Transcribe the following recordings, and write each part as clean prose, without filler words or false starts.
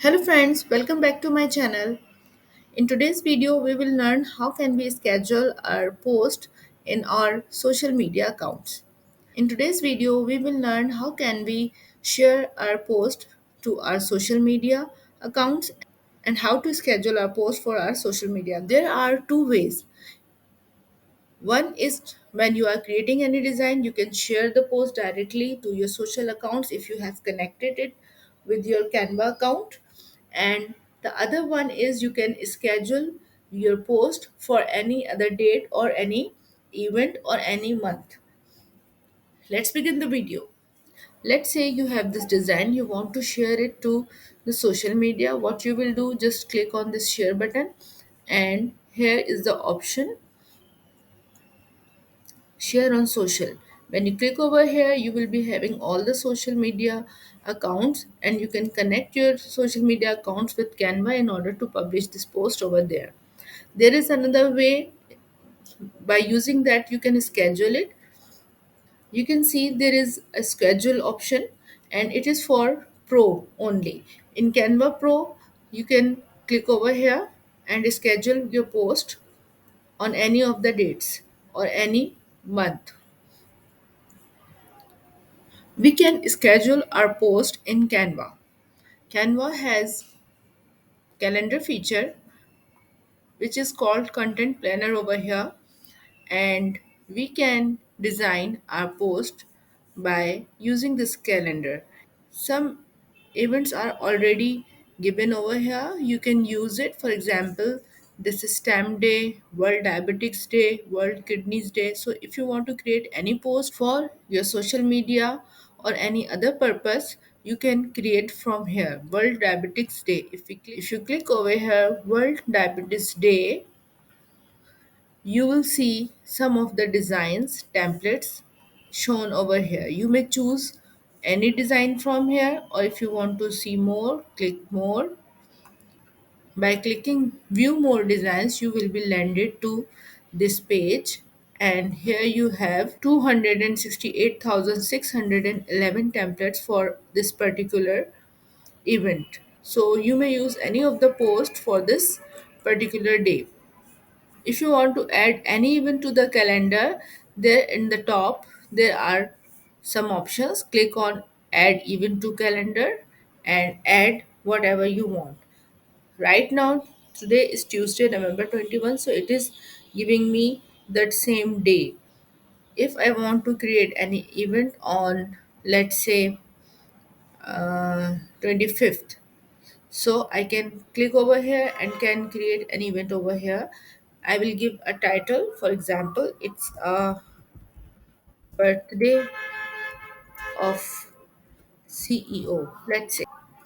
Hello friends, welcome back to my channel. In today's video, we will learn how can we schedule our post in our social media accounts. In today's video, we will learn how can we share our post to our social media accounts and how to schedule our post for our social media. There are two ways. One is when you are creating any design, you can share the post directly to your social accounts if you have connected it with your Canva account. And the other one is you can schedule your post for any other date or any event or any month. Let's begin the video. Let's say you have this design, you want to share it to the social media. What you will do, just click on this share button, and here is the option share on social. When you click over here, you will be having all the social media accounts, and you can connect your social media accounts with Canva in order to publish this post over there. There is another way. By using that, you can schedule it. You can see there is a schedule option, and it is for Pro only. In Canva Pro, you can click over here and schedule your post on any of the dates or any month. We can schedule our post in Canva. Canva has calendar feature which is called content planner over here, and we can design our post by using this calendar. Some events are already given over here. You can use it. For example, this is stamp day, world diabetics day, world kidneys day. So if you want to create any post for your social media or any other purpose, you can create from here world diabetics day. If you click over here world diabetes day, you will see some of the designs templates shown over here. You may choose any design from here, or if you want to see more, click more. By clicking view more designs, you will be landed to this page, and here you have 268,611 templates for this particular event. So you may use any of the post for this particular day. If you want to add any event to the calendar, there in the top there are some options. Click on add event to calendar and add whatever you want. Right now, today is Tuesday, November 21, so it is giving me that same day. If I want to create any event on, let's say, 25th, so I can click over here and can create an event over here. I will give a title. For example, it's a birthday of CEO, let's say.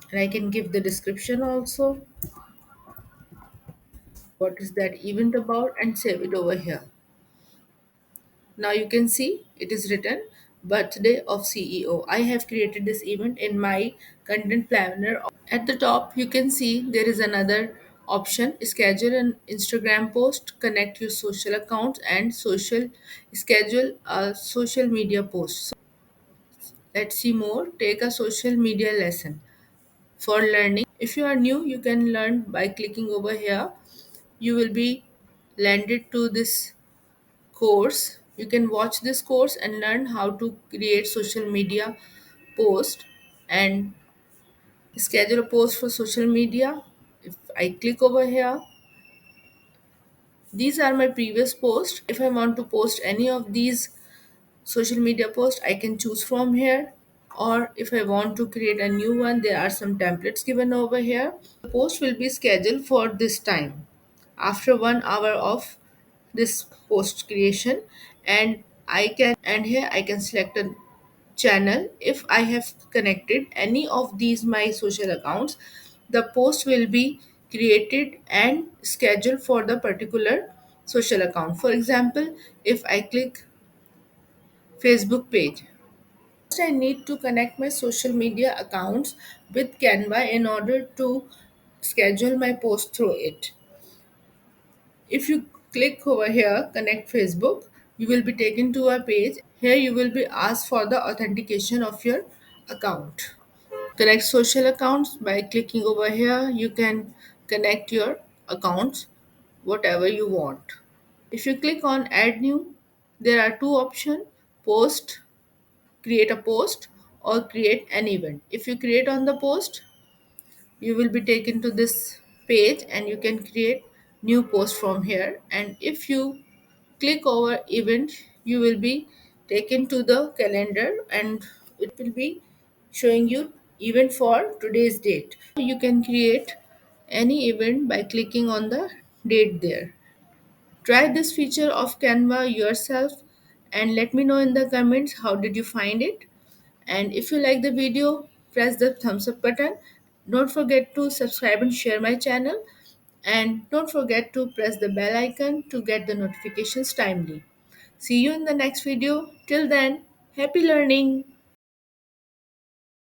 And I can give the description also. What is that event about, and save it over here. Now you can see it is written birthday of CEO. I have created this event in my content planner. At the top, you can see there is another option schedule an Instagram post, connect your social accounts, and social schedule a social media post. So let's see more. Take a social media lesson for learning. If you are new, you can learn by clicking over here. You will be landed to this course. You can watch this course and learn how to create social media post and schedule a post for social media. If I click over here, these are my previous posts. If I want to post any of these social media posts, I can choose from here. Or if I want to create a new one, there are some templates given over here. The post will be scheduled for this time after 1 hour of this post creation, and here I can select a channel. If I have connected any of these my social accounts, the post will be created and scheduled for the particular social account. For example, if I click Facebook page, first I need to connect my social media accounts with Canva in order to schedule my post through it. If you click over here, connect Facebook, you will be taken to a page. Here you will be asked for the authentication of your account. connect social accounts by clicking over here. You can connect your accounts whatever you want. If you click on add new, there are two options: post, create a post, or create an event. If you create on the post, you will be taken to this page and you can create new post from here. And if you click over event, you will be taken to the calendar and it will be showing you event for today's date. You can create any event by clicking on the date there. Try this feature of Canva yourself and let me know in the comments how did you find it. And if you like the video, press the thumbs up button. Don't forget to subscribe and share my channel. And don't forget to press the bell icon to get the notifications timely. See you in the next video. Till then, happy learning!